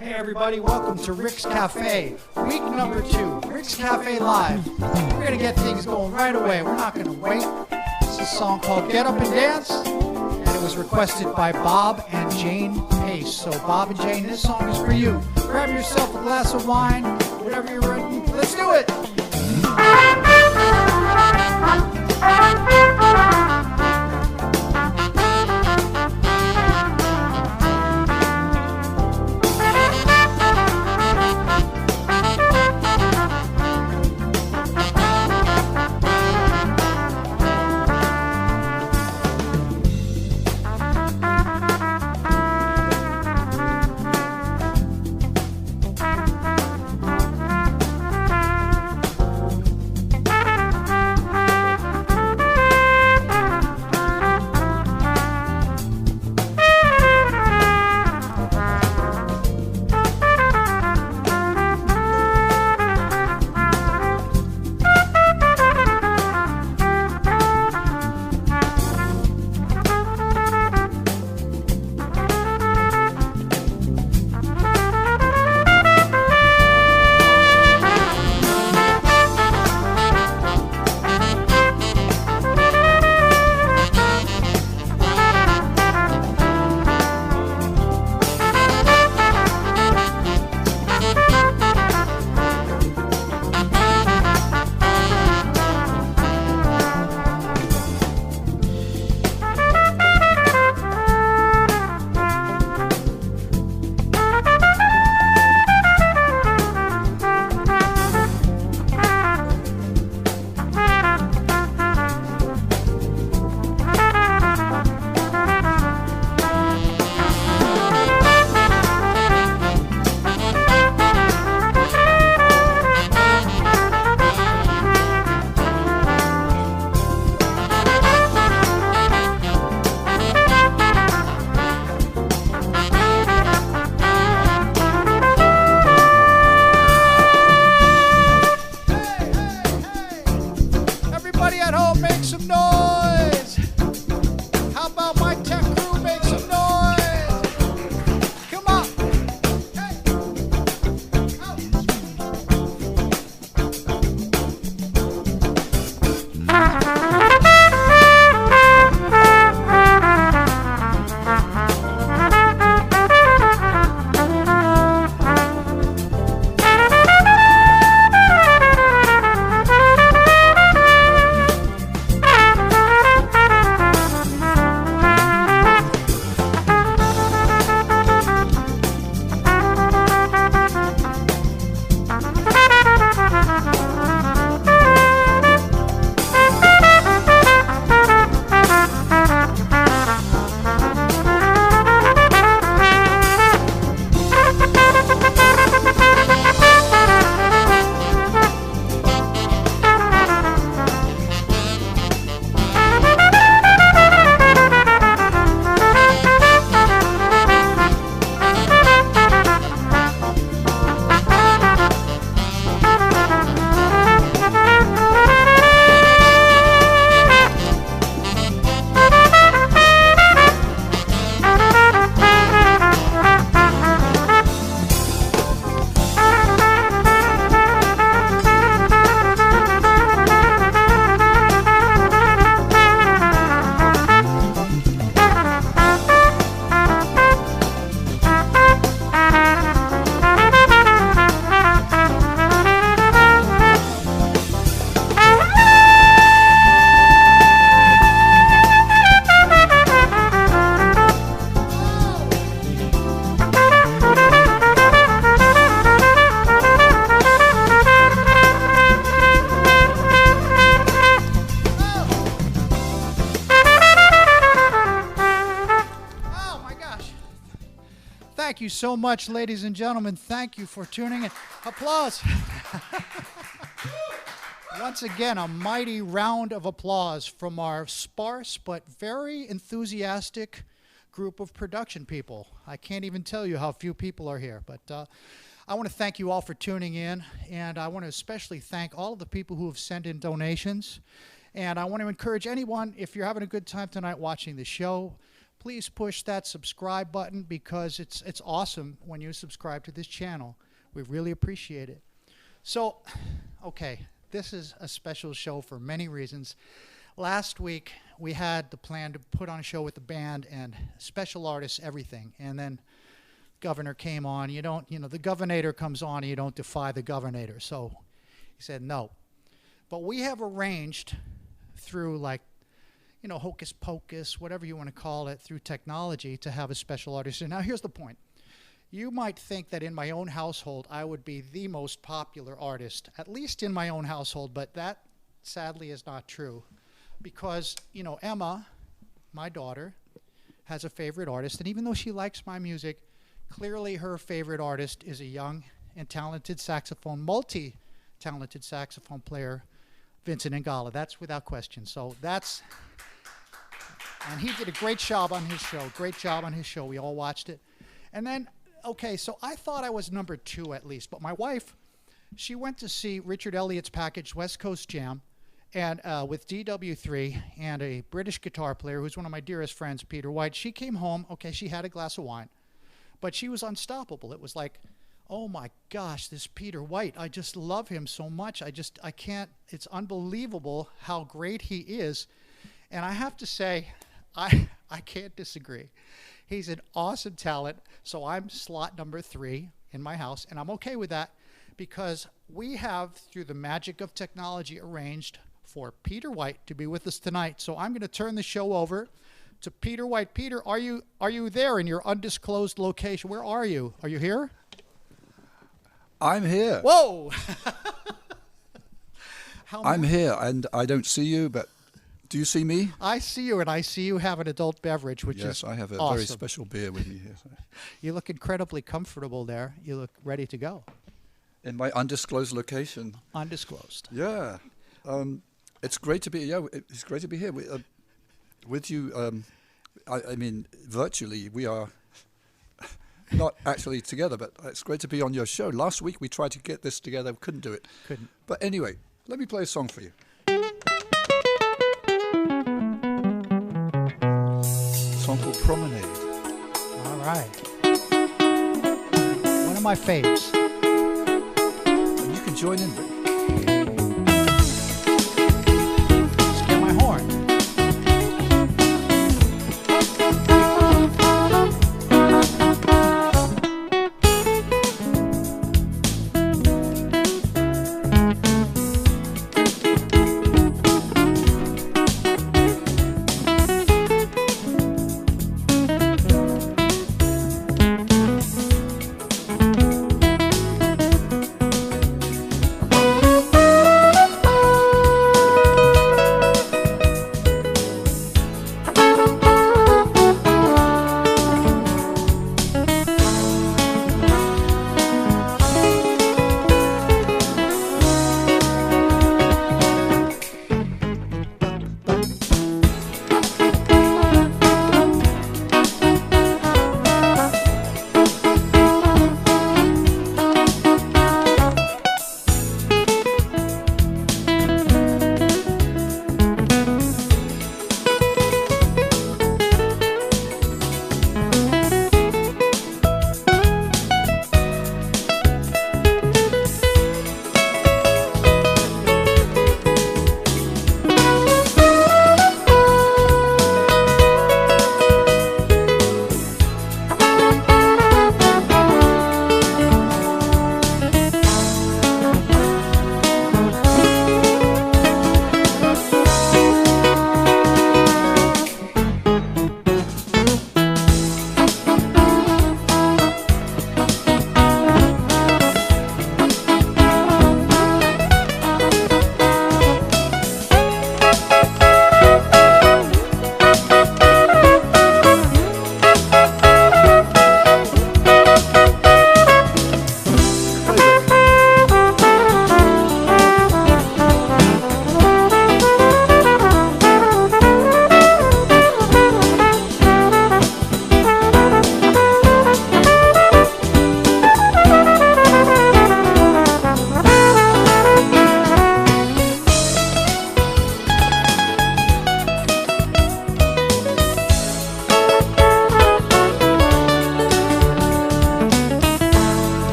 Hey everybody, welcome to Rick's Cafe, week number 2, Rick's Cafe Live. We're going to get things going right away, we're not going to wait. This is a song called Get Up and Dance, and it was requested by Bob and Jane Pace. So Bob and Jane, this song is for you. Grab yourself a glass of wine, whatever you're ready, let's do it! Thank you so much, ladies and gentlemen. Thank you for tuning in. Applause. Once again, a mighty round of applause from our sparse but very enthusiastic group of production people. I can't even tell you how few people are here, but I want to thank you all for tuning in, and I want to especially thank all of the people who have sent in donations. And I want to encourage anyone, if you're having a good time tonight watching the show, please push that subscribe button because it's awesome when you subscribe to this channel. We really appreciate it. So, okay, this is a special show for many reasons. Last week, we had the plan to put on a show with the band and special artists, everything. And then governor came on. The governator comes on and you don't defy the governator. So he said no. But we have arranged through hocus pocus, whatever you want to call it, through technology to have a special artist. And now here's the point. You might think that in my own household, I would be the most popular artist, at least in my own household, but that sadly is not true. Because, Emma, my daughter, has a favorite artist, and even though she likes my music, clearly her favorite artist is a young and talented multi-talented saxophone player, Vincent Ingala. That's without question. And he did a great job on his show. We all watched it. And then, okay, so I thought I was number 2 at least, but my wife, she went to see Richard Elliott's package, West Coast Jam, and with DW3 and a British guitar player who's one of my dearest friends, Peter White. She came home, okay, she had a glass of wine, but she was unstoppable. It was like, oh my gosh, this Peter White, I just love him so much. I can't, it's unbelievable how great he is. And I have to say, I can't disagree. He's an awesome talent, so I'm slot number 3 in my house, and I'm okay with that because we have, through the magic of technology, arranged for Peter White to be with us tonight. So I'm going to turn the show over to Peter White. Peter, are you there in your undisclosed location? Where are you? Are you here? I'm here. Whoa! I'm here, and I don't see you, but do you see me? I see you, and I see you have an adult beverage, which is Yes, I have a awesome. very special beer with me here. So. You look incredibly comfortable there. You look ready to go. In my undisclosed location. Undisclosed. Yeah. It's great to be. Yeah, it's great to be here with you. I mean, virtually, we are not actually together, but it's great to be on your show. Last week we tried to get this together, couldn't do it. Couldn't. But anyway, let me play a song for you. A song called Promenade. All right. One of my faves. And you can join in. Let's get my horn.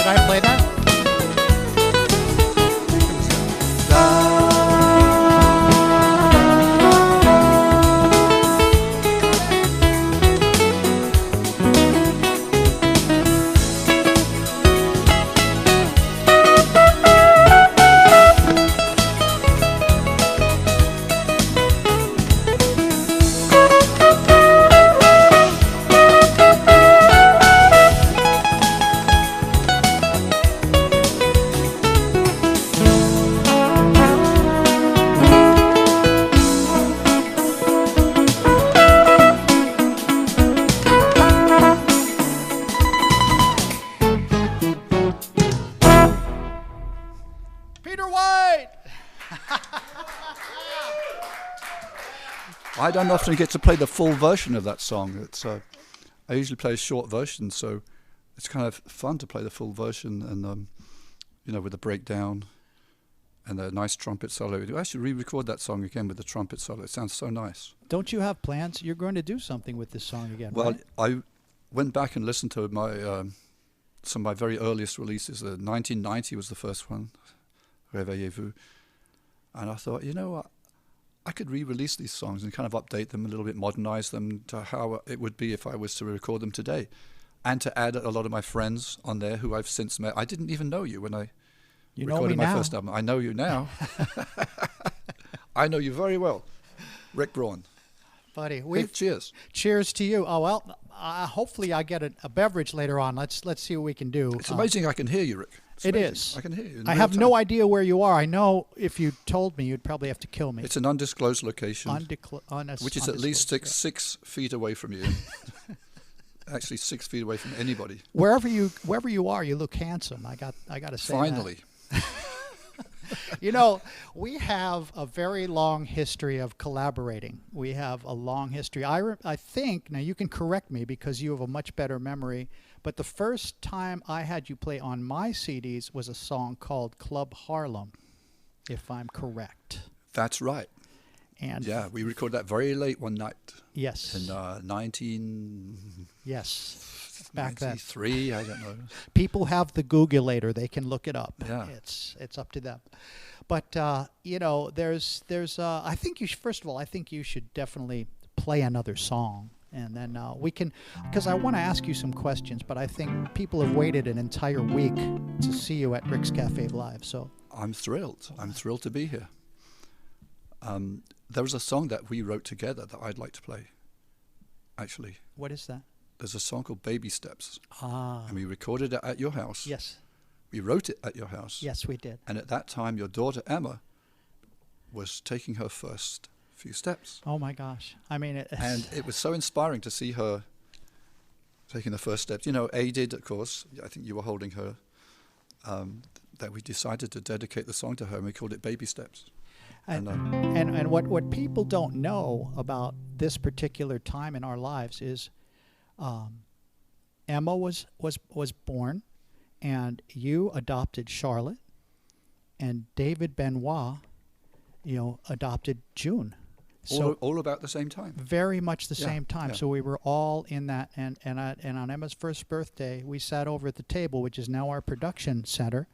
I play that? I don't often get to play the full version of that song. It's I usually play a short version, so it's kind of fun to play the full version, and with the breakdown and the nice trumpet solo. I should re-record that song again with the trumpet solo. It sounds so nice. Don't you have plans? You're going to do something with this song again, well, right? I went back and listened to my some of my very earliest releases. 1990 was the first one, Réveillez-vous, and I thought, I could re-release these songs and kind of update them a little bit, modernize them to how it would be if I was to record them today, and to add a lot of my friends on there who I've since met. I didn't even know you when I recorded my first album. I know you now. I know you very well. Rick Braun. Buddy, cheers. Cheers to you. Oh, well, hopefully I get a beverage later on. Let's see what we can do. It's amazing I can hear you, Rick. It is. I can hear you. I have no idea where you are. I know if you told me, you'd probably have to kill me. It's an undisclosed location, which is at least six feet away from you. Actually, 6 feet away from anybody. Wherever you are, you look handsome. I got to say. Finally. We have a very long history of collaborating. We have a long history. I think, now you can correct me because you have a much better memory, but the first time I had you play on my CDs was a song called Club Harlem, if I'm correct. That's right. And yeah, we recorded that very late one night. Yes. In 19... Yes. Back then. 93, I don't know. People have the Googulator. They can look it up. Yeah. It's up to them. But, there's I think you should, first of all, I think you should definitely play another song. And then we can, because I want to ask you some questions, but I think people have waited an entire week to see you at Rick's Cafe Live. So I'm thrilled. I'm thrilled to be here. There was a song that we wrote together that I'd like to play, actually. What is that? There's a song called Baby Steps. Ah. And we recorded it at your house. Yes. We wrote it at your house. Yes, we did. And at that time, your daughter, Emma, was taking her first few steps. Oh, my gosh. I mean, and it was so inspiring to see her taking the first steps. Aided, of course. I think you were holding her. That we decided to dedicate the song to her, and we called it Baby Steps. And what people don't know about this particular time in our lives is Emma was born, and you adopted Charlotte, and David Benoit, adopted June. So all about the same time. Very much the same time. Yeah. So we were all in that, and on Emma's first birthday, we sat over at the table, which is now our production center.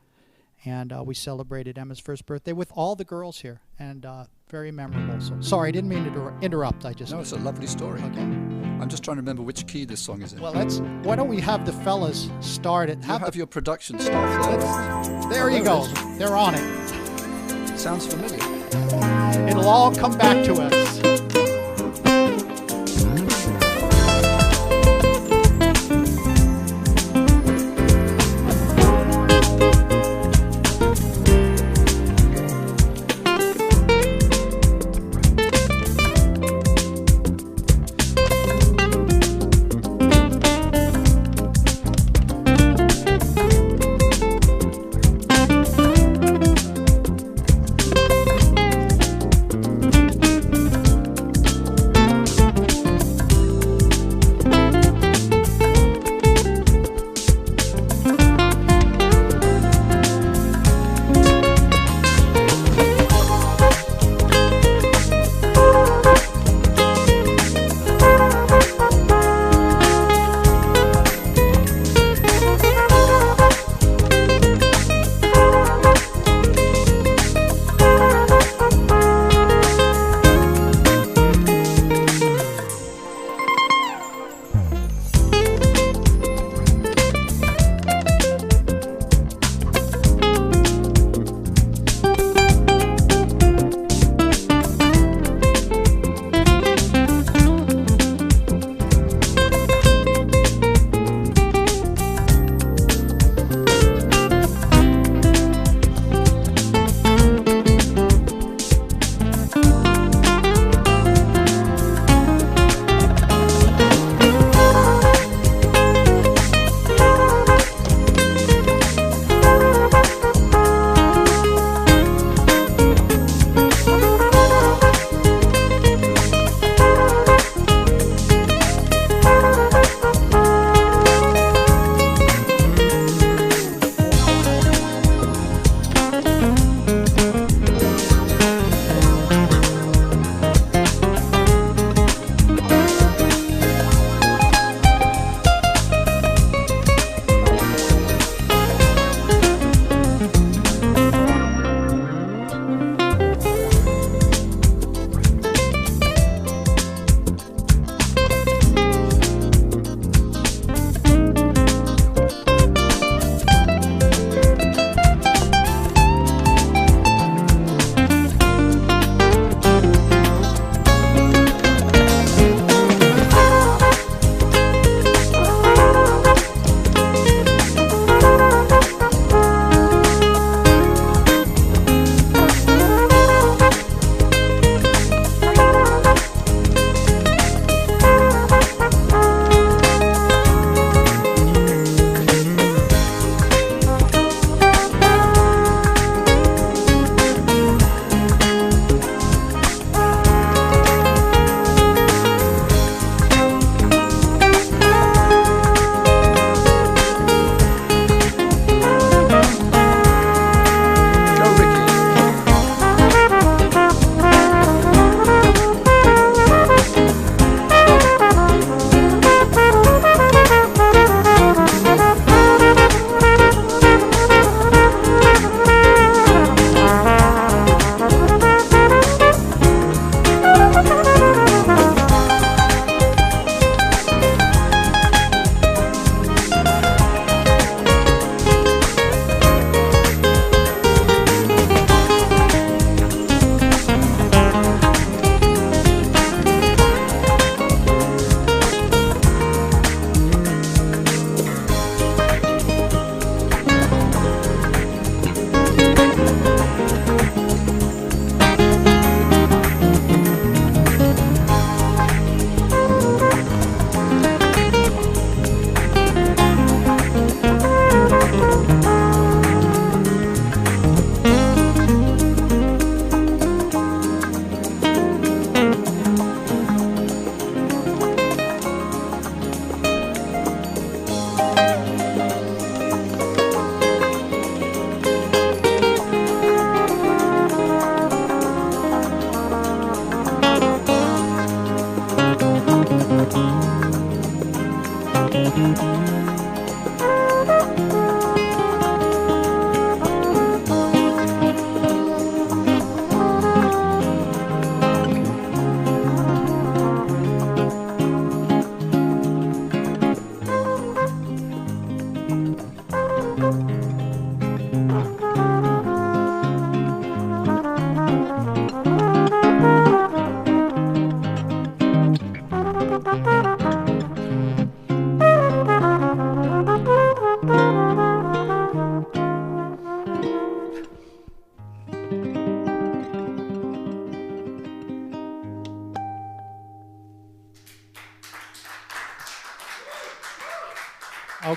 And we celebrated Emma's first birthday with all the girls here, and very memorable. So sorry, I didn't mean to interrupt. No, it's a lovely story. Okay. I'm just trying to remember which key this song is in. Well, why don't we have the fellas start it? Have your production staff there. There you go. They're on it. Sounds familiar. It'll all come back to us.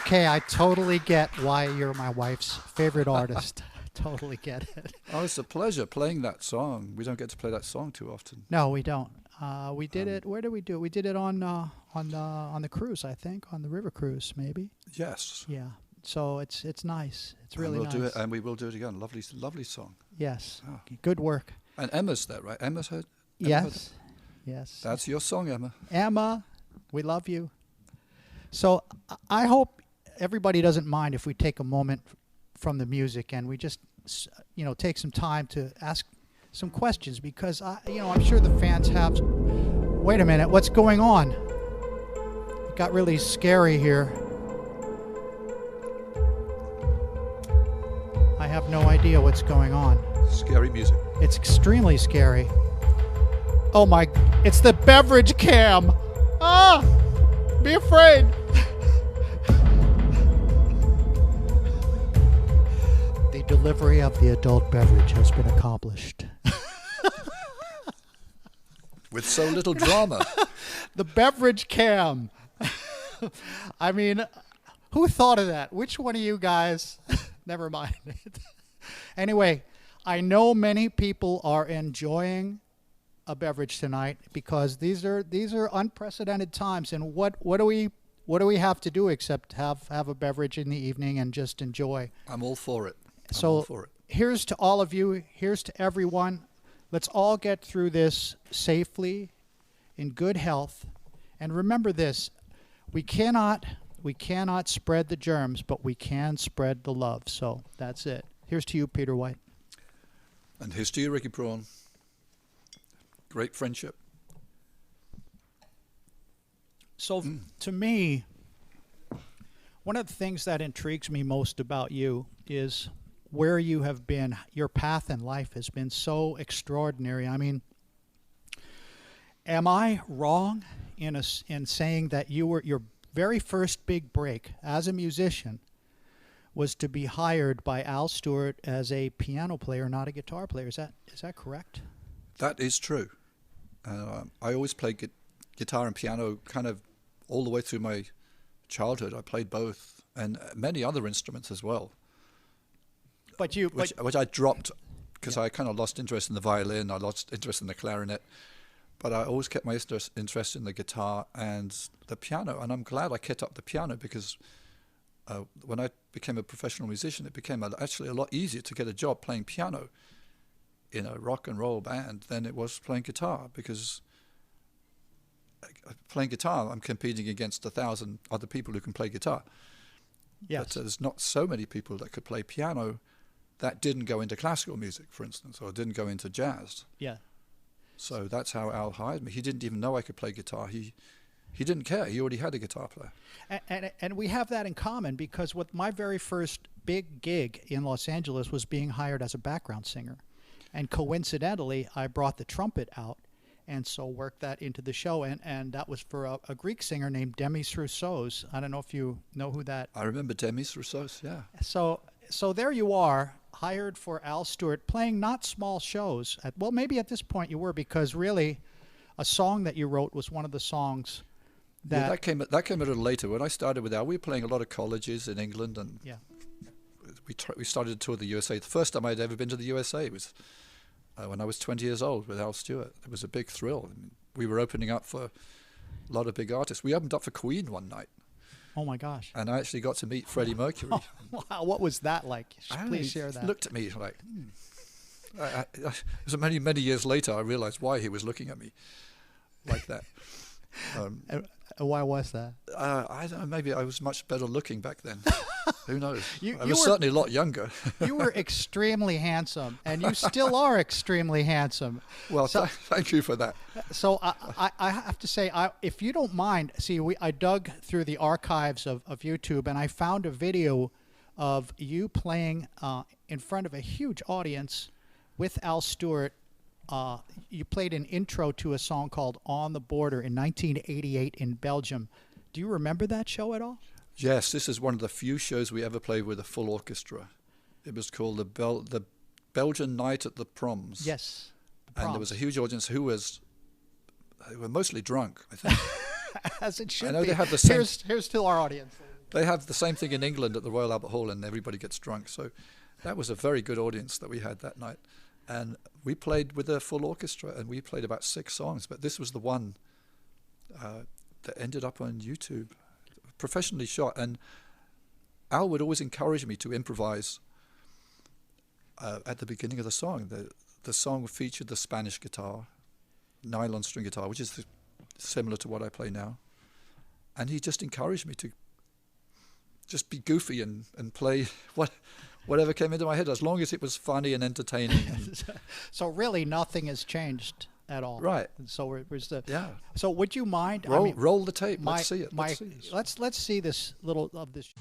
okay. I totally get why you're my wife's favorite artist. Totally get it. Oh, it's a pleasure playing that song. We don't get to play that song too often. No, we don't. We did it. Where did we do it? We did it on the cruise, I think, on the river cruise, maybe. Yes. Yeah. So it's nice. It's really and we'll nice. do it, and we will do it again. Lovely, lovely song. Yes. Oh. Good work. And Emma's there, right? Emma's heard. Yes. Yes. That's your song, Emma. Emma, we love you. So I hope everybody doesn't mind if we take a moment from the music and we just, take some time to ask some questions, because I'm sure the fans have. Wait a minute, what's going on? It got really scary here. I have no idea what's going on. Scary music. It's extremely scary. Oh my, it's the beverage cam. Ah, be afraid. The delivery of the adult beverage has been accomplished. With so little drama. The beverage cam. I mean, who thought of that? Which one of you guys? Never mind. Anyway, I know many people are enjoying a beverage tonight because these are unprecedented times. And what do we have to do except have a beverage in the evening and just enjoy? I'm all for it. Here's to all of you. Here's to everyone. Let's all get through this safely, in good health. And remember this, we cannot spread the germs, but we can spread the love. So that's it. Here's to you, Peter White. And here's to you, Ricky Braun. Great friendship. So to me, one of the things that intrigues me most about you is where you have been. Your path in life has been so extraordinary. I mean, am I wrong in saying that your very first big break as a musician was to be hired by Al Stewart as a piano player, not a guitar player? Is that correct? That is true. I always played guitar and piano kind of all the way through my childhood. I played both, and many other instruments as well. Which I dropped because I kind of lost interest in the violin. I lost interest in the clarinet. But I always kept my interest in the guitar and the piano. And I'm glad I kept up the piano because when I became a professional musician, it became actually a lot easier to get a job playing piano in a rock and roll band than it was playing guitar, because playing guitar, I'm competing against 1,000 other people who can play guitar. Yes. But there's not so many people that could play piano that didn't go into classical music, for instance, or didn't go into jazz. Yeah. So that's how Al hired me. He didn't even know I could play guitar. He didn't care. He already had a guitar player. And we have that in common, because with my very first big gig in Los Angeles was being hired as a background singer. And coincidentally, I brought the trumpet out and so worked that into the show. And that was for a Greek singer named Demis Roussos. I don't know if you know who that. I remember Demis Roussos, yeah. So there you are, hired for Al Stewart, playing not small shows. Maybe at this point you were, because really a song that you wrote was one of the songs that came a little later. When I started with Al, we were playing a lot of colleges in England, and we started to tour the USA. The first time I'd ever been to the USA was when I was 20 years old with Al Stewart. It was a big thrill. We were opening up for a lot of big artists. We opened up for Queen one night. Oh my gosh. And I actually got to meet Freddie Mercury. Wow, what was that like? Please share that. He looked at me like, it was many, many years later I realized why he was looking at me like that. Why was that? I don't know, maybe I was much better looking back then. Who knows? I was certainly a lot younger. You were extremely handsome, and you still are extremely handsome. Well, thank you for that. So I have to say, if you don't mind, I dug through the archives of YouTube, and I found a video of you playing in front of a huge audience with Al Stewart. You played an intro to a song called On the Border in 1988 in Belgium. Do you remember that show at all? Yes, this is one of the few shows we ever played with a full orchestra. It was called the Belgian Night at the Proms. Yes. And there was a huge audience who were mostly drunk, I think. As it should be. I know they had the same. Here's to our audience. They have the same thing in England at the Royal Albert Hall, and everybody gets drunk. So that was a very good audience that we had that night. And we played with a full orchestra, and we played about 6 songs. But this was the one that ended up on YouTube, professionally shot. And Al would always encourage me to improvise at the beginning of the song. The song featured the Spanish guitar, nylon string guitar, which is similar to what I play now. And he just encouraged me to just be goofy and play whatever came into my head, as long as it was funny and entertaining. So really nothing has changed at all. Right. So it was the... Yeah. So would you mind... Roll the tape. Let's see it. Let's see this little of this...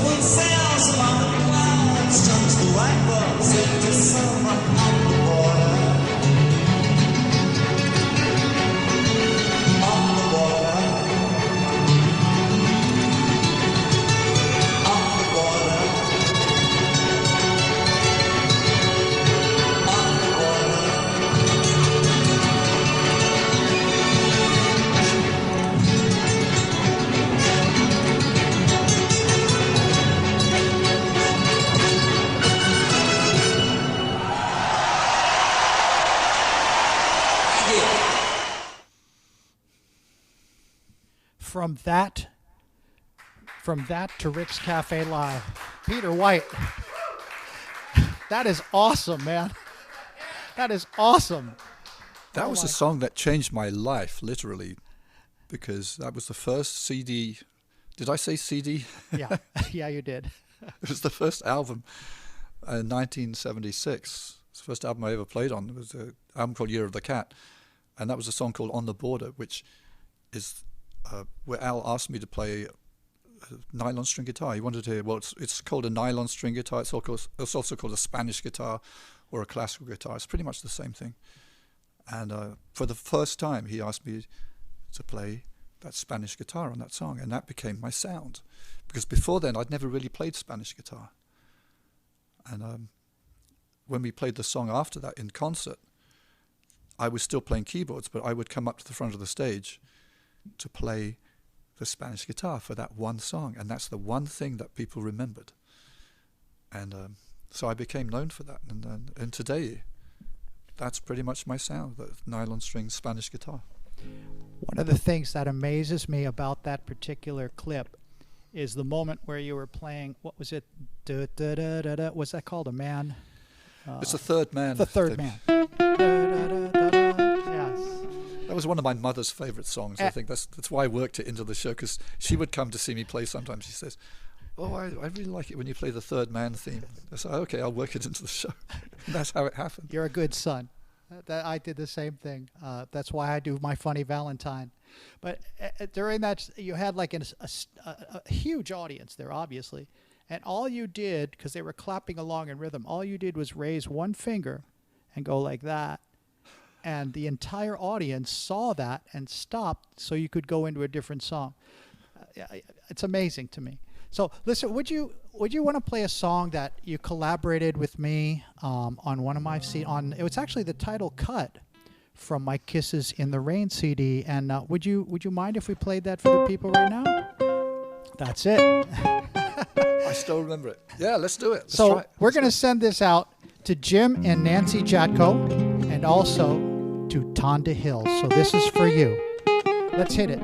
wind sails along the clouds, turns the white birds into summer on the water. On the water. On the water. On the water. From that to Rick's Cafe Live, Peter White. That is awesome, man. That is awesome. That was a song that changed my life, literally, because that was the first CD. Did I say CD? Yeah, yeah, you did. It was the first album in 1976. It's the first album I ever played on. It was an album called Year of the Cat, and that was a song called On the Border, which is where Al asked me to play a nylon string guitar. He wanted to hear, well, it's called a nylon string guitar. It's also called a Spanish guitar or a classical guitar. It's pretty much the same thing. And for the first time, he asked me to play that Spanish guitar on that song, and that became my sound. Because before then, I'd never really played Spanish guitar. And when we played the song after that in concert, I was still playing keyboards, but I would come up to the front of the stage to play the Spanish guitar for that one song, and that's the one thing that people remembered. And so I became known for that, and today that's pretty much my sound, the nylon string Spanish guitar. One of the things that amazes me about that particular clip is the moment where you were playing, what was it? What's that called? A man? It's the Third Man. The Third Man. Yes. That was one of my mother's favorite songs. I think that's why I worked it into the show, because she would come to see me play sometimes. She says, "Oh, I really like it when you play the Third Man theme." I said, "Okay, I'll work it into the show." And that's how it happened. You're a good son. I did the same thing. That's why I do my Funny Valentine. But during that, you had like a huge audience there, obviously. And all you did, because they were clapping along in rhythm, all you did was raise one finger and go like that. And the entire audience saw that and stopped so you could go into a different song. It's amazing to me. So listen, would you want to play a song that you collaborated with me on one of my it was actually the title cut from my Kisses in the Rain CD, and would you mind if we played that for the people right now? That's it. I still remember it. Yeah, let's do it. We're going to send this out to Jim and Nancy Jatko, and also to Tonda Hill. So this is for you. Let's hit it.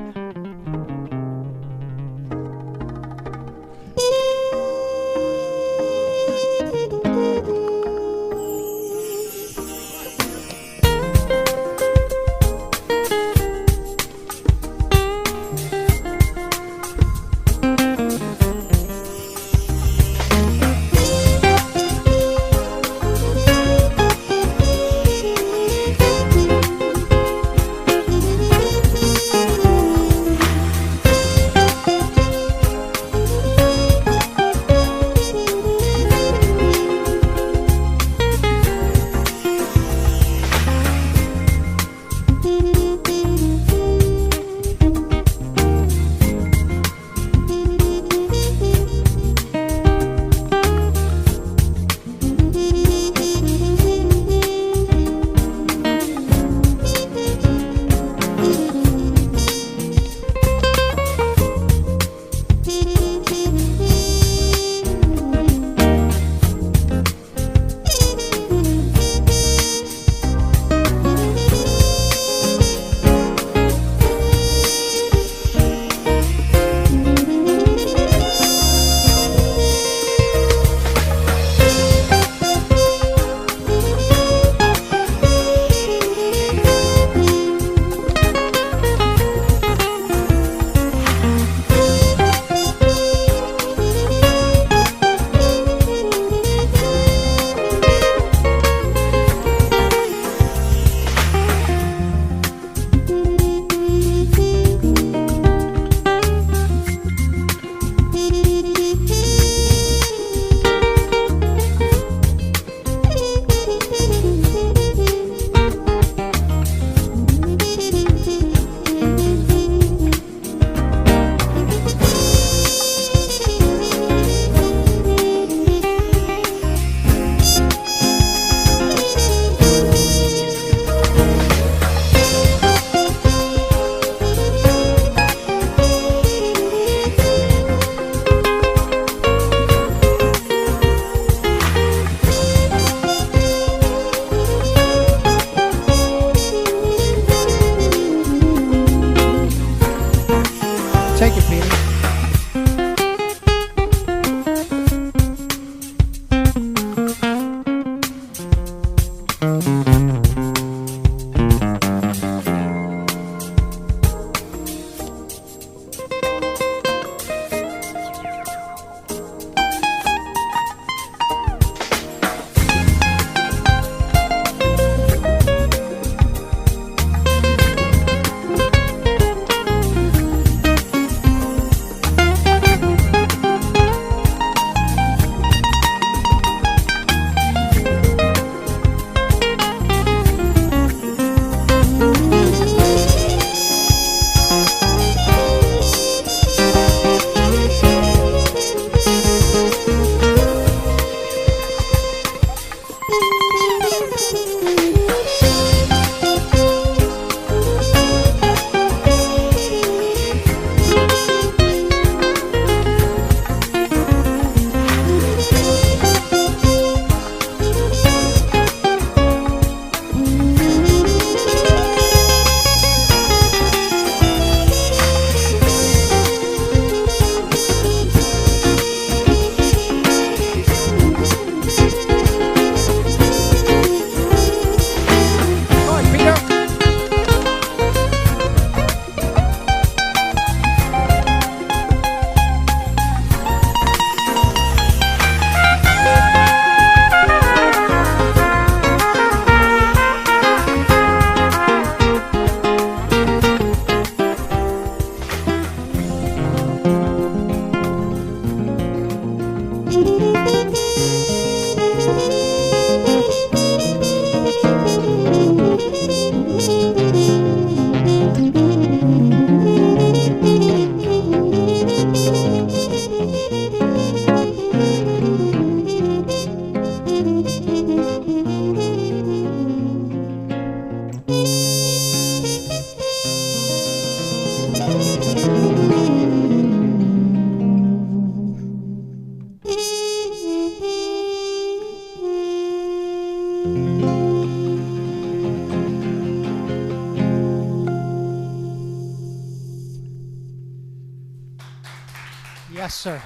sir.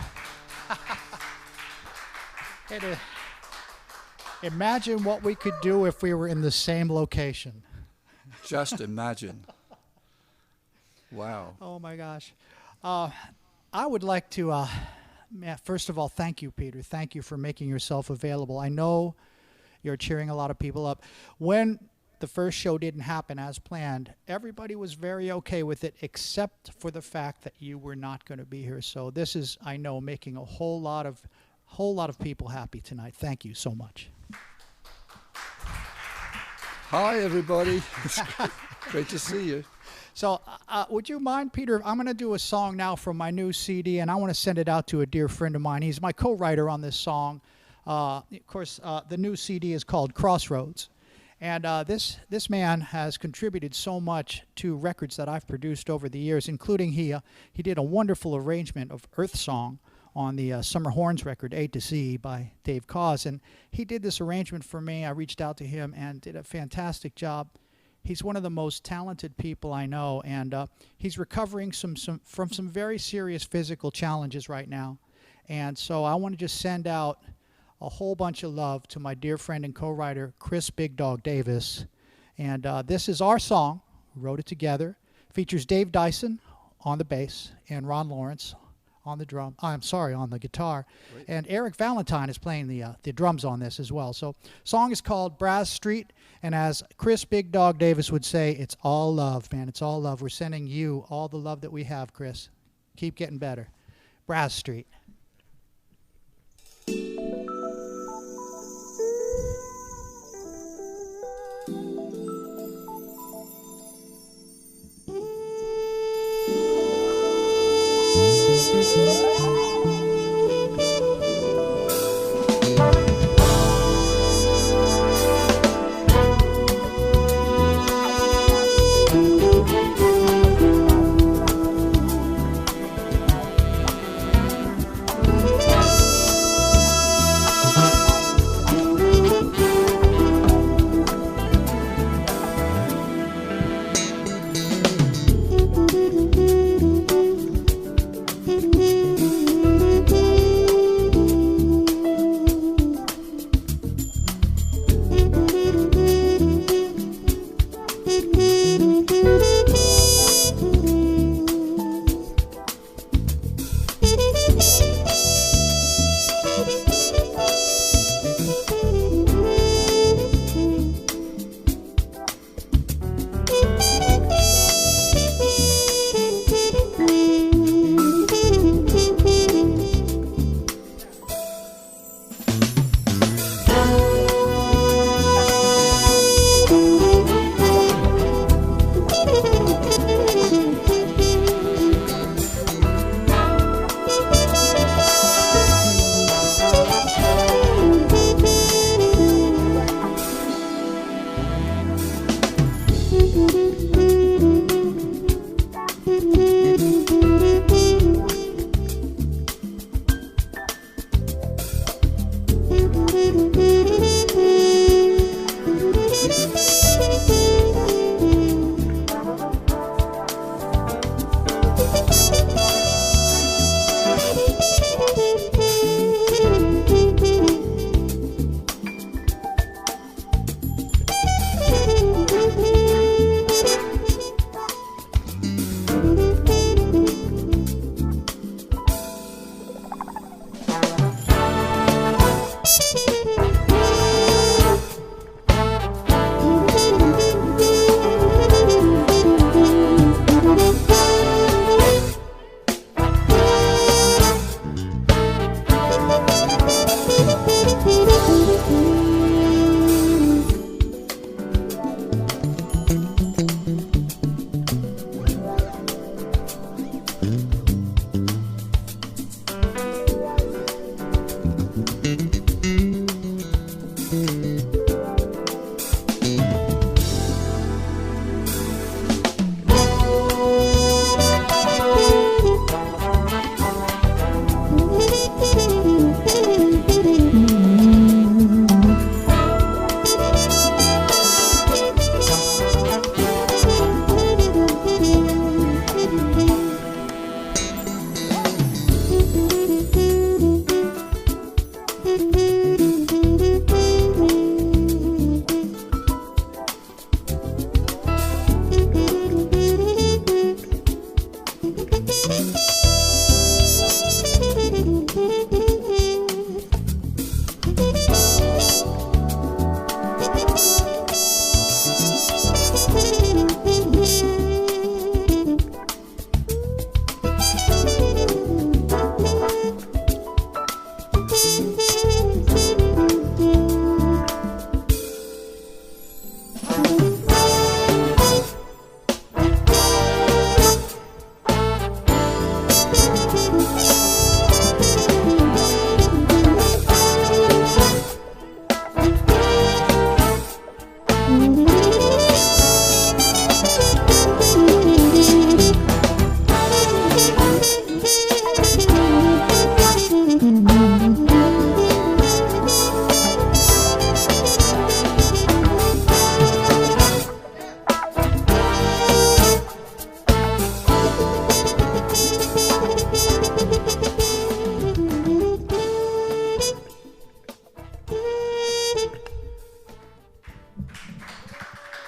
Imagine what we could do if we were in the same location. Just imagine. Wow. Oh my gosh. I would like to, first of all, thank you, Peter. Thank you for making yourself available. I know you're cheering a lot of people up. When the first show didn't happen as planned, everybody was very okay with it, except for the fact that you were not going to be here. So this is, I know, making a whole lot of people happy tonight. Thank you so much. Hi, everybody. Great to see you. So would you mind, Peter, I'm going to do a song now from my new CD, and I want to send it out to a dear friend of mine. He's my co-writer on this song. Of course, the new CD is called Crossroads. And this man has contributed so much to records that I've produced over the years, including he did a wonderful arrangement of Earth Song on the Summer Horns record, A to Z, by Dave Koz. And he did this arrangement for me. I reached out to him and did a fantastic job. He's one of the most talented people I know, and he's recovering from some very serious physical challenges right now. And so I want to just send out a whole bunch of love to my dear friend and co-writer, Chris Big Dog Davis. And this is our song. We wrote it together. Features Dave Dyson on the bass and Ron Lawrence on the on the guitar. Great. And Eric Valentine is playing the drums on this as well. So song is called Brass Street, and as Chris Big Dog Davis would say, it's all love, man. It's all love. We're sending you all the love that we have, Chris. Keep getting better. Brass Street.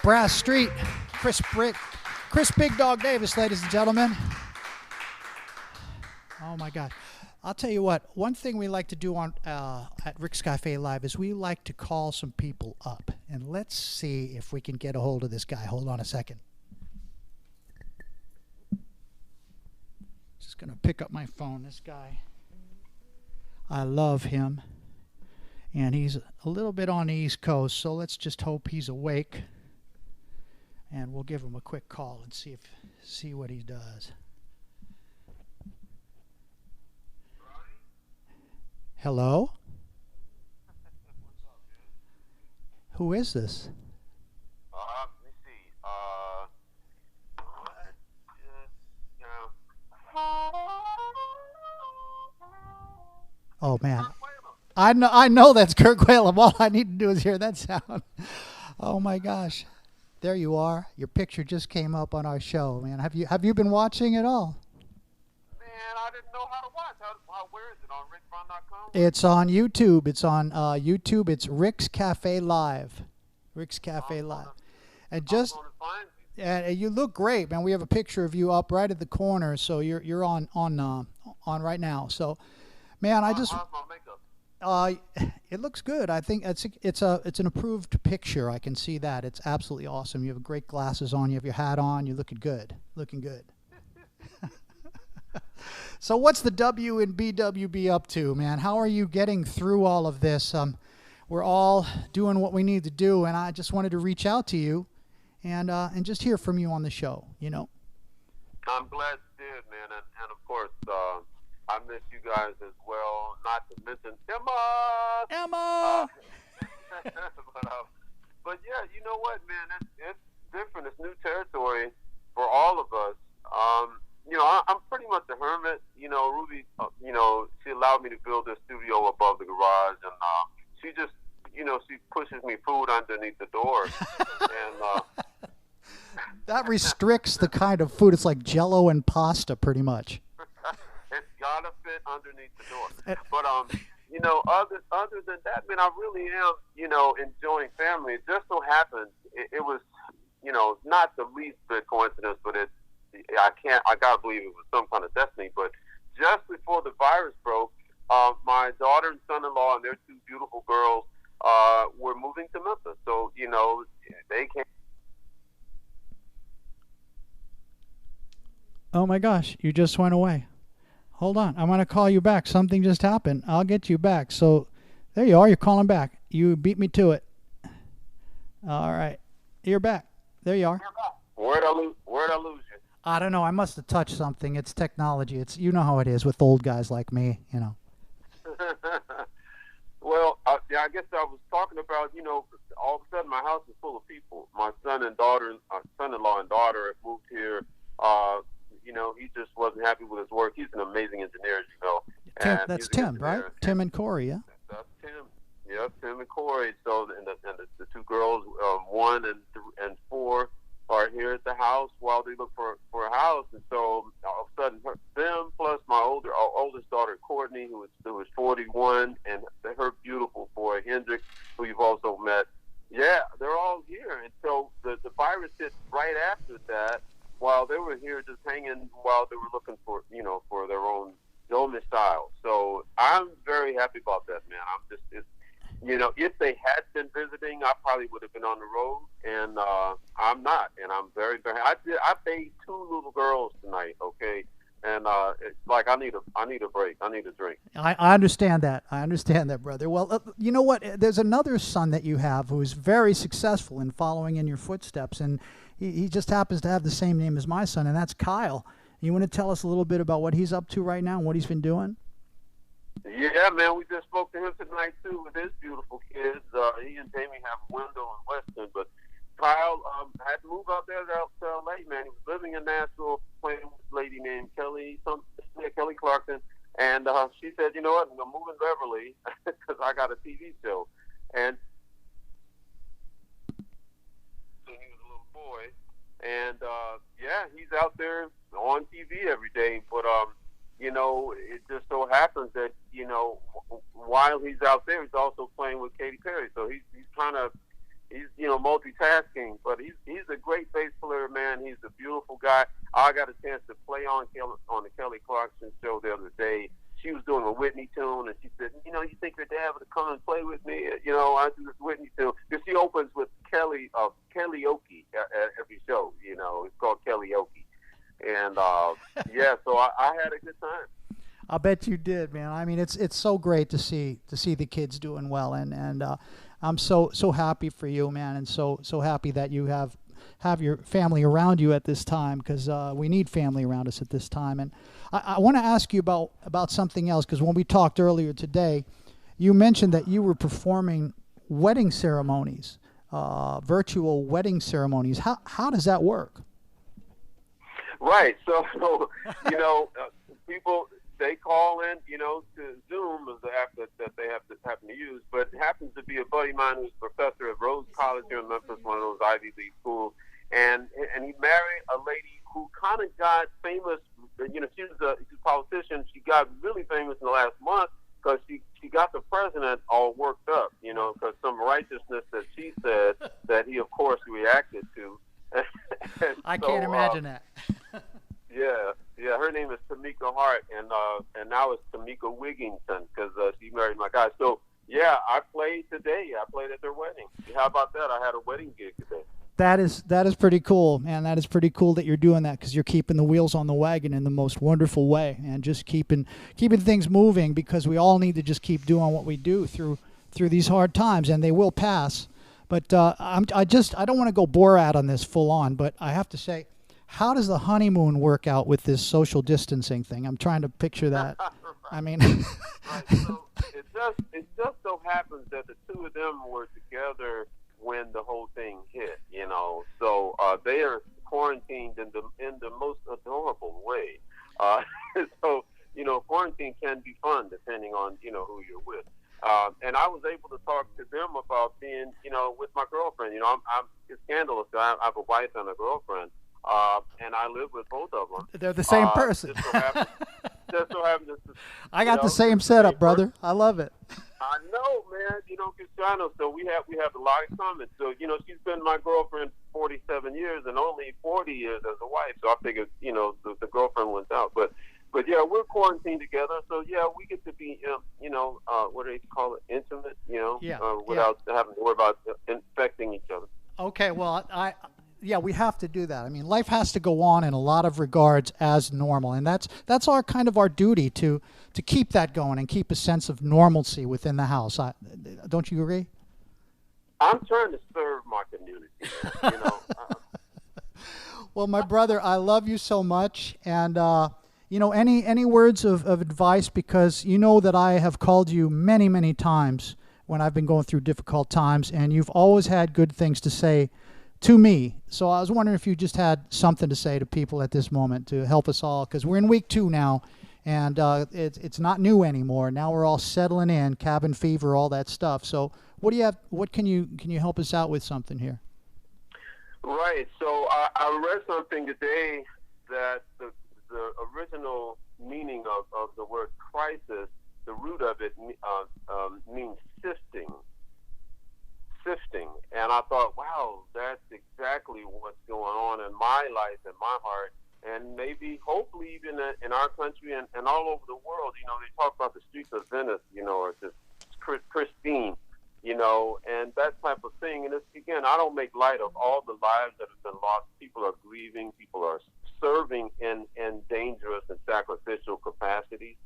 Brass Street, Chris Big Dog Davis, ladies and gentlemen. Oh my God. I'll tell you what, one thing we like to do on at Rick's Cafe Live is we like to call some people up. And let's see if we can get a hold of this guy. Hold on a second. Just going to pick up my phone. This guy, I love him. And he's a little bit on the East Coast, so let's just hope he's awake. And we'll give him a quick call and see what he does. Hello? Who is this? Let me see. Oh man, I know that's Kirk Whalum. All I need to do is hear that sound. Oh my gosh, there you are. Your picture just came up on our show, man. Have you been watching it all? Man, I didn't know how to watch. Where is it, on rickbraun.com? It's on YouTube. It's on YouTube. It's Rick's Cafe Live. Rick's Cafe Live. And just and you look great, man. We have a picture of you up right at the corner, so you're on right now. So, man, I just how's my makeup? it looks good. I think it's an approved picture. I can see that. It's absolutely awesome. You have great glasses on. You have your hat on. You're looking good. Looking good. So what's the W and BWB up to, man? How are you getting through all of this? We're all doing what we need to do, and I just wanted to reach out to you and just hear from you on the show, you know. I'm glad you did, man, and of course, I miss you guys as well. Not to mention Emma. But yeah, you know what, man? It's different. It's new territory for all of us. You know, I'm pretty much a hermit. You know, Ruby, she allowed me to build this studio above the garage, and she just, she pushes me food underneath the door. And that restricts the kind of food. It's like Jell-O and pasta, pretty much. It's gotta fit underneath the door. But other than that, man, I really am, enjoying family. It just so happens it was, not the least bit coincidence, but I gotta believe it was some kind of destiny. But just before the virus broke, my daughter and son-in-law and their two beautiful girls were moving to Memphis. So, they came. Oh my gosh, you just went away. Hold on, I'm going to call you back. Something just happened. I'll get you back. So there you are. You're calling back. You beat me to it. All right. You're back. There you are. Where'd I lose you? I don't know. I must have touched something. It's technology. You know how it is with old guys like me, Well, I guess I was talking about, all of a sudden my house is full of people. My son-in-law and daughter have moved here. He just wasn't happy with his work. He's an amazing engineer, as you know. That's Tim, right? Tim and Corey, yeah? That's Tim. Yep, Tim and Corey. So, and the two girls, 1 and 4, are here at the house while they look for a house. And so, all of a sudden, them plus my oldest daughter, Courtney, who is 41, and her beautiful boy, Hendrick, who you've also met. Yeah, they're all here. And so the virus hit right after that, while they were here just hanging while they were looking for, for their own domicile. So I'm very happy about that, man. If they had been visiting, I probably would have been on the road, and I'm not. And I'm very, very, I bathed 2 little girls tonight, okay? And it's like I need a break. I need a drink. I understand that. I understand that, brother. Well, you know what? There's another son that you have who is very successful in following in your footsteps, and he just happens to have the same name as my son, and that's Kyle. You want to tell us a little bit about what he's up to right now and what he's been doing? Yeah, man, we just spoke to him tonight, too, with his beautiful kids. He and Jamie have Wendell and Weston, but Kyle had to move out there to L.A., man. He was living in Nashville, playing with this lady named Kelly Clarkson, and she said, you know what, I'm going to move in Beverly because I got a TV show. And so he was a little boy, and he's out there on TV every day, but it just so happens that, while he's out there, he's also playing with Katy Perry. So he's multitasking. multitasking, but he's a great bass player, man. He's a beautiful guy. I got a chance to play on the Kelly Clarkson show the other day. She was doing a Whitney tune, and she said, you think your dad would come and play with me? I do this Whitney tune. Because she opens with karaoke at every show. It's called karaoke. And, so I had a good time. I bet you did, man. I mean, it's so great to see the kids doing well, and I'm so happy for you, man, and so happy that you have your family around you at this time, because we need family around us at this time. And I want to ask you about something else, because when we talked earlier today, you mentioned that you were performing wedding ceremonies, virtual wedding ceremonies. How does that work? Right. So people, they call in, to Zoom is the app that they happen to use, but it happens to be a buddy of mine who's a professor at Rose College here in Memphis, one of those Ivy League schools, and he married a lady who kind of got famous. She's a politician. She got really famous in the last month because she got the president all worked up, because some righteousness that she said that he, of course, reacted to. I can't imagine that. Yeah, her name is Tamika Hart, and now it's Tamika Wigington, because she married my guy. So, yeah, I played today. I played at their wedding. How about that? I had a wedding gig today. That is pretty cool, man. That is pretty cool that you're doing that, because you're keeping the wheels on the wagon in the most wonderful way, and just keeping things moving, because we all need to just keep doing what we do through these hard times, and they will pass. But I don't want to go Borat on this full on, but I have to say, how does the honeymoon work out with this social distancing thing? I'm trying to picture that. Right. I mean, right. So it just so happens that the two of them were together when the whole thing hit. So they are quarantined in the most adorable way. So quarantine can be fun depending on who you're with. And I was able to talk to them about being with my girlfriend. It's scandalous. I have a wife and a girlfriend. And I live with both of them. They're the same person. Just so happens I got the same setup, brother. I love it. I know, man. Cristiano. So we have a lot in common. So she's been my girlfriend 47 years and only 40 years as a wife. So I figured the girlfriend went out. But yeah, we're quarantined together. So yeah, we get to be what do they call it? Intimate. Without having to worry about infecting each other. Okay. Well, Yeah, we have to do that. I mean, life has to go on in a lot of regards as normal, and that's our kind of our duty to keep that going and keep a sense of normalcy within the house. Don't you agree? I'm trying to serve my community. Well, my brother, I love you so much, and any words of advice, because you know that I have called you many, many times when I've been going through difficult times, and you've always had good things to say to me. So I was wondering if you just had something to say to people at this moment to help us all, because we're in week 2 now, and it's not new anymore. Now we're all settling in, cabin fever, all that stuff. So what do you have? What can you help us out with something here? Right. So I read something today that the original meaning of the word crisis, the root of it means sifting. And I thought, wow, that's exactly what's going on in my life and my heart, and maybe, hopefully, even in our country and all over the world. They talk about the streets of Venice, or just pristine, and that type of thing. And again, I don't make light of all the lives that have been lost. People are grieving. People are serving in dangerous and sacrificial capacities,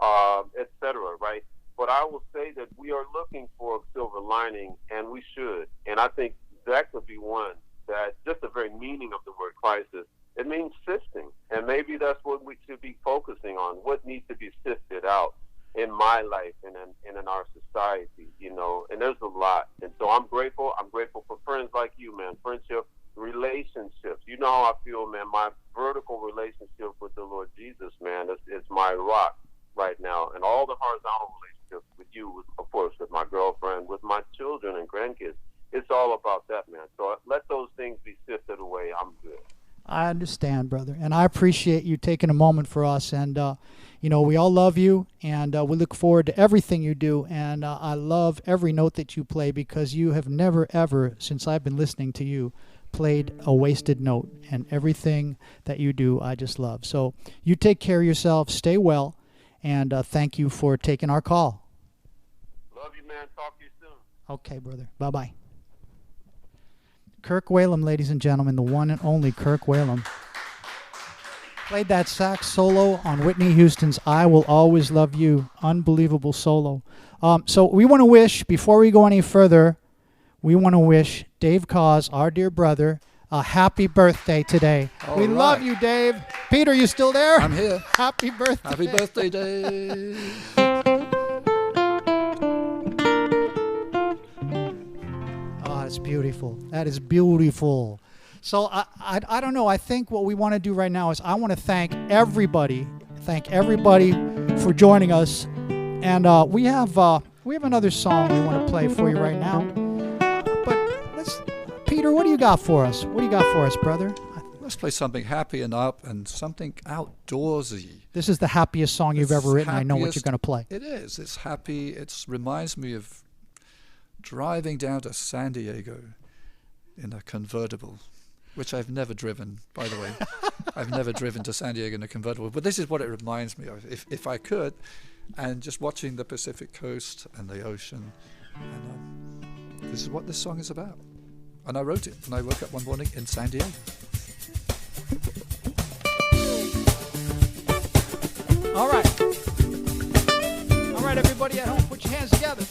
et cetera, right? But I will say that we are looking for a silver lining, and we should. And I think that could be one, that just the very meaning of the word crisis, it means sifting. And maybe that's what we should be focusing on, what needs to be sifted out in my life and in our society, and there's a lot. And so I'm grateful. I'm grateful for friends like you, man, friendship, relationships. You know how I feel, man. My vertical relationship with the Lord Jesus, man, is my rock right now. And all the horizontal relationships with you, of course, with my girlfriend, with my children and grandkids. It's all about that, man. So let those things be sifted away. I'm good. I understand, brother, and I appreciate you taking a moment for us. And we all love you, and we look forward to everything you do. And I love every note that you play, because you have never, ever, since I've been listening to you, played a wasted note. And everything that you do, I just love. So you take care of yourself, stay well, and thank you for taking our call. Love you, man. Talk to you soon. Okay, brother. Bye-bye. Kirk Whalum, ladies and gentlemen, the one and only Kirk Whalum. Played that sax solo on Whitney Houston's I Will Always Love You. Unbelievable solo. So we want to wish, before we go any further, we want to wish Dave Cause, our dear brother, a happy birthday today. We love you, Dave. Peter, you still there? I'm here. Happy birthday. Happy birthday, Dave. Oh, that's beautiful. That is beautiful. So I don't know. I think what we want to do right now is I want to thank everybody for joining us. And we have another song we want to play for you right now. But Peter, what do you got for us? What do you got for us, brother? Let's play something happy and up and something outdoorsy. This is the happiest song you've ever written. I know what you're going to play. It is. It's happy. It reminds me of driving down to San Diego in a convertible, which I've never driven, by the way. I've never driven to San Diego in a convertible, but this is what it reminds me of, if I could, and just watching the Pacific coast and the ocean. And this is what this song is about. And I wrote it when I woke up one morning in San Diego. All right. All right, everybody at home, put your hands together.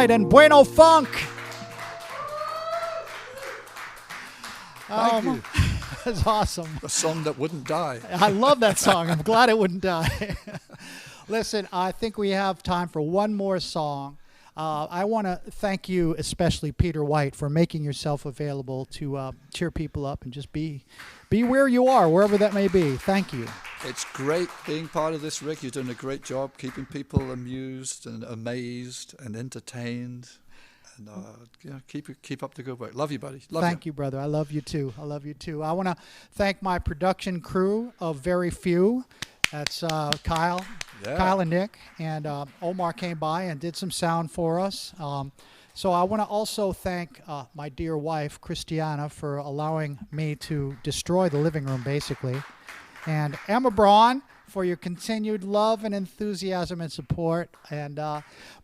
White and Bueno Funk. Thank you. That's awesome. A song that wouldn't die. I love that song. I'm glad it wouldn't die. Listen, I think we have time for one more song. I want to thank you, especially Peter White, for making yourself available to cheer people up and just be where you are, wherever that may be. Thank you. It's great being part of this, Rick. You're doing a great job keeping people amused and amazed and entertained. And keep up the good work. Love you, buddy. Thank you, brother. I love you too. I love you too. I want to thank my production crew of very few. That's Kyle and Nick, and Omar came by and did some sound for us. So I want to also thank my dear wife, Christiana, for allowing me to destroy the living room, basically. And Emma Braun, for your continued love and enthusiasm and support. And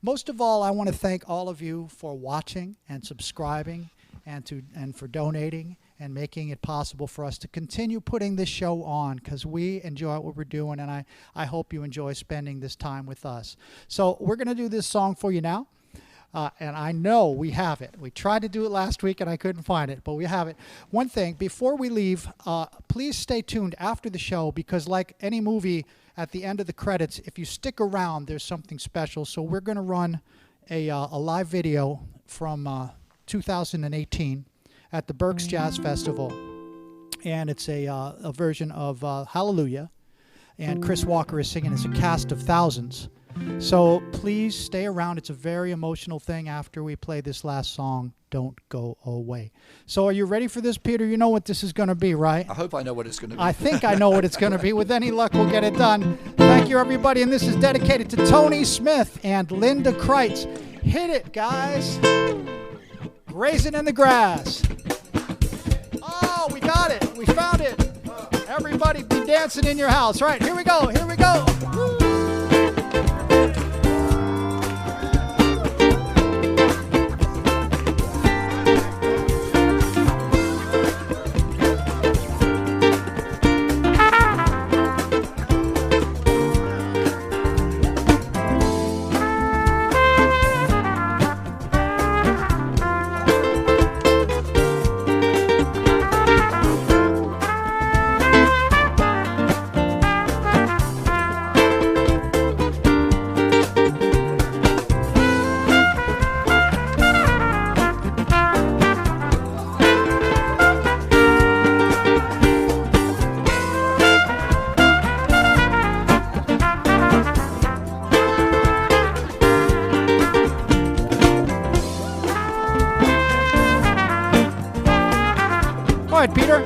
most of all, I want to thank all of you for watching and subscribing and for donating and making it possible for us to continue putting this show on, because we enjoy what we're doing, and I hope you enjoy spending this time with us. So we're going to do this song for you now. And I know we have it. We tried to do it last week and I couldn't find it, but we have it. One thing, before we leave, please stay tuned after the show, because like any movie, at the end of the credits, if you stick around, there's something special. So we're going to run a live video from 2018 at the Berks Jazz Festival. And it's a version of Hallelujah. And Chris Walker is singing. It's a cast of thousands. So please stay around. It's a very emotional thing after we play this last song, Don't Go Away. So are you ready for this, Peter? You know what this is going to be, right? I hope I know what it's going to be. I think I know what it's going to be. With any luck, we'll get it done. Thank you, everybody. And this is dedicated to Tony Smith and Linda Kreitz. Hit it, guys. Grazing in the grass. Oh, we got it. We found it. Everybody be dancing in your house. Right, here we go. Here we go. Woo. All right, Peter.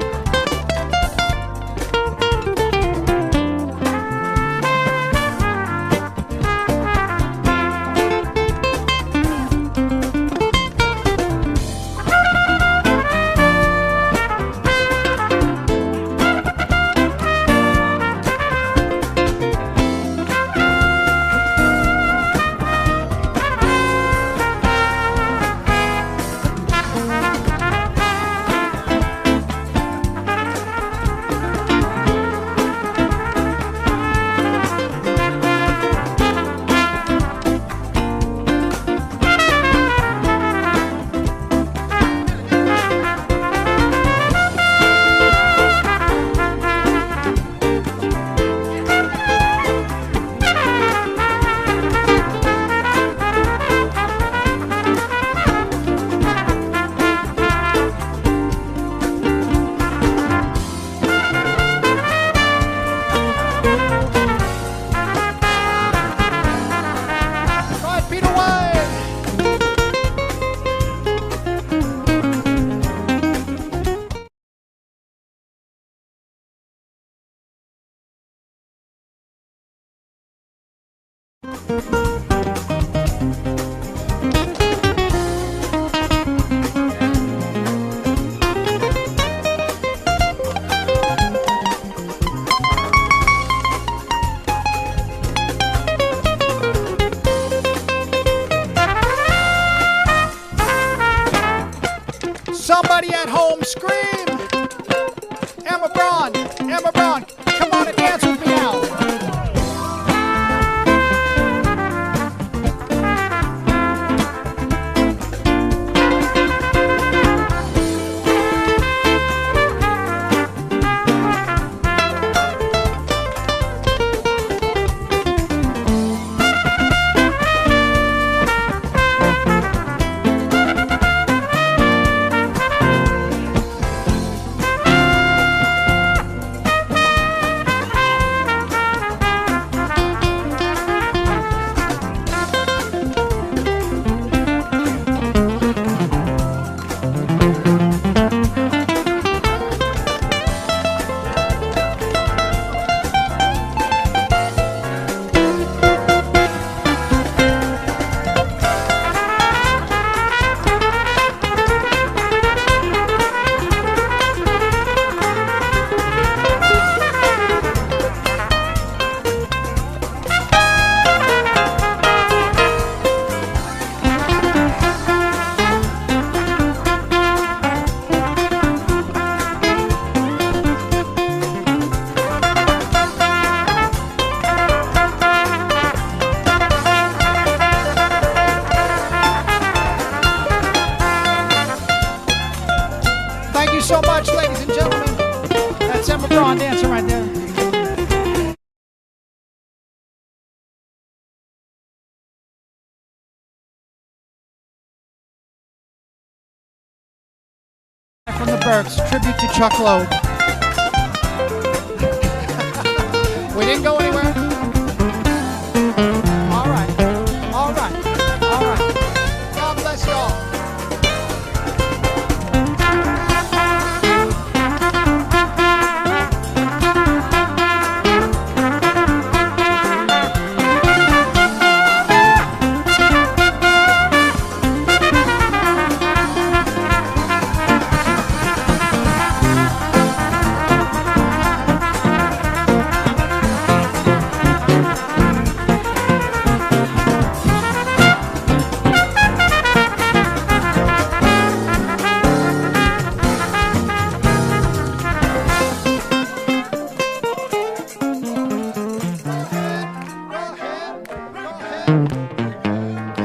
Somebody at home scream! Emma Braun! Emma Braun! Come on and dance with me now! dancing right there. From the Berks, tribute to Chuck Loeb. We didn't go anywhere. All right, all right, all right. God bless y'all.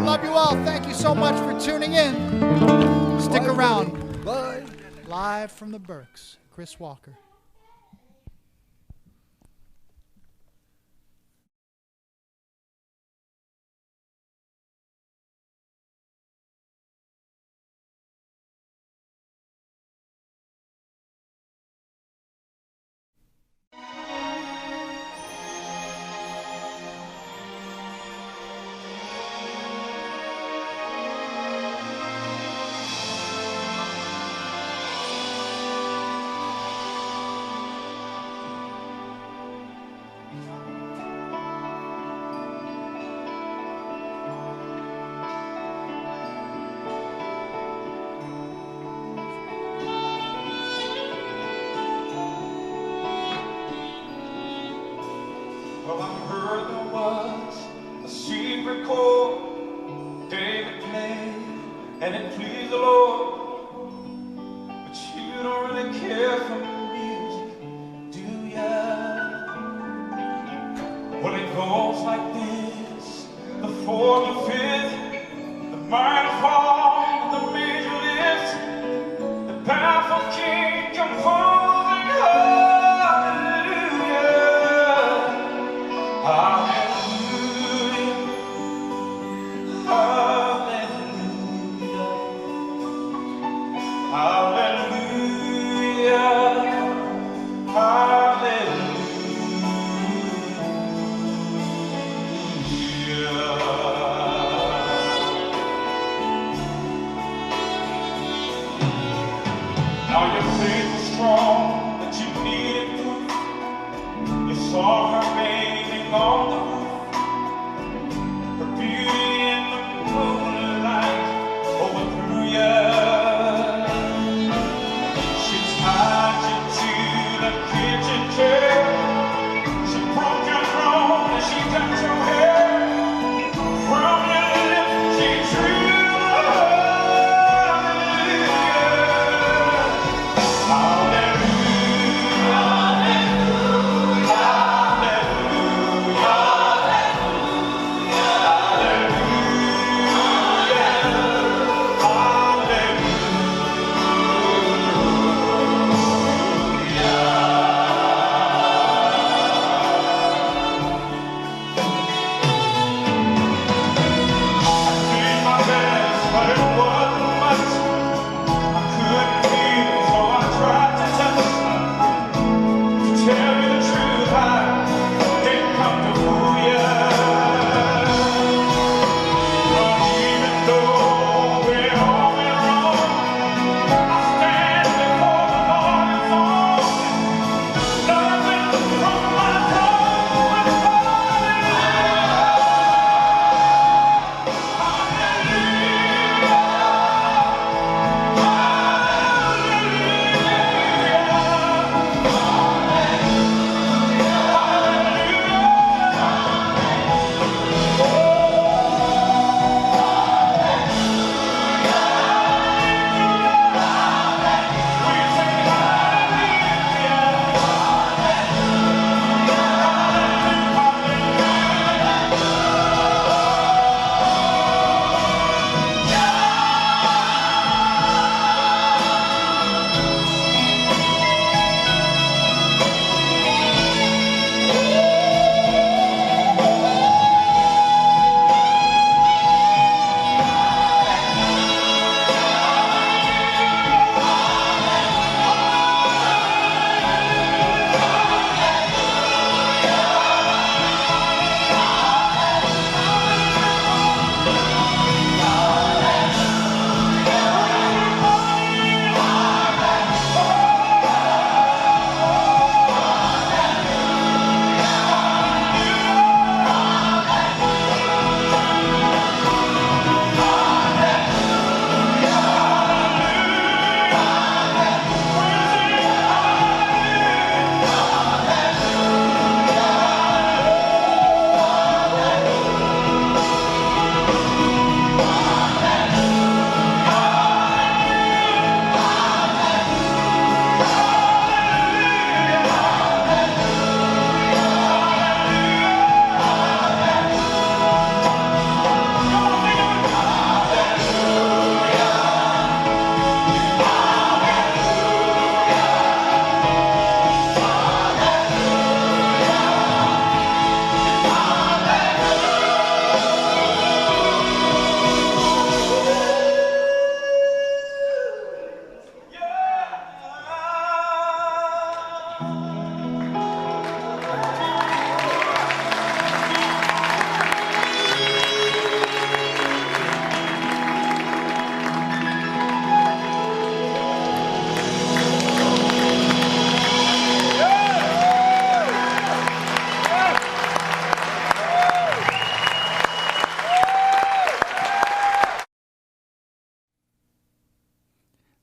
Love you all. Thank you so much for tuning in. Stick around. Bye. Live from the Berks, Chris Walker. Well, I heard there was a secret chord David played, and it pleased the Lord. But you don't really care for music, do ya? Well, it goes like this: the fourth, the fifth, the minor fall, the major lift, the powerful king composing hallelujah. Hallelujah, hallelujah, hallelujah, hallelujah. Now your faith was strong, but you needed proof. You saw her bathing on the roof, her beauty in the moonlight overthrew you. She tied you to the kitchen chair. She broke your throne and she cut your hair. From your lips she drew hallelujah. Hallelujah.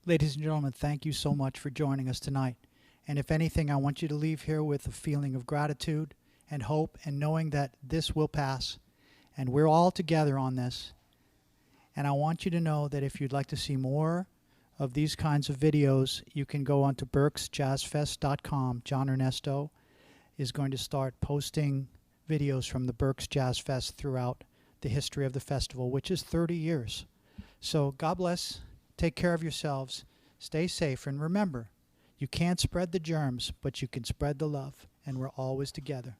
Ladies and gentlemen, thank you so much for joining us tonight. And if anything, I want you to leave here with a feeling of gratitude and hope and knowing that this will pass and we're all together on this. And I want you to know that if you'd like to see more of these kinds of videos, you can go onto berksjazzfest.com. John Ernesto is going to start posting videos from the Berks Jazz Fest throughout the history of the festival, which is 30 years. So God bless. Take care of yourselves. Stay safe. And remember, you can't spread the germs, but you can spread the love. And we're always together.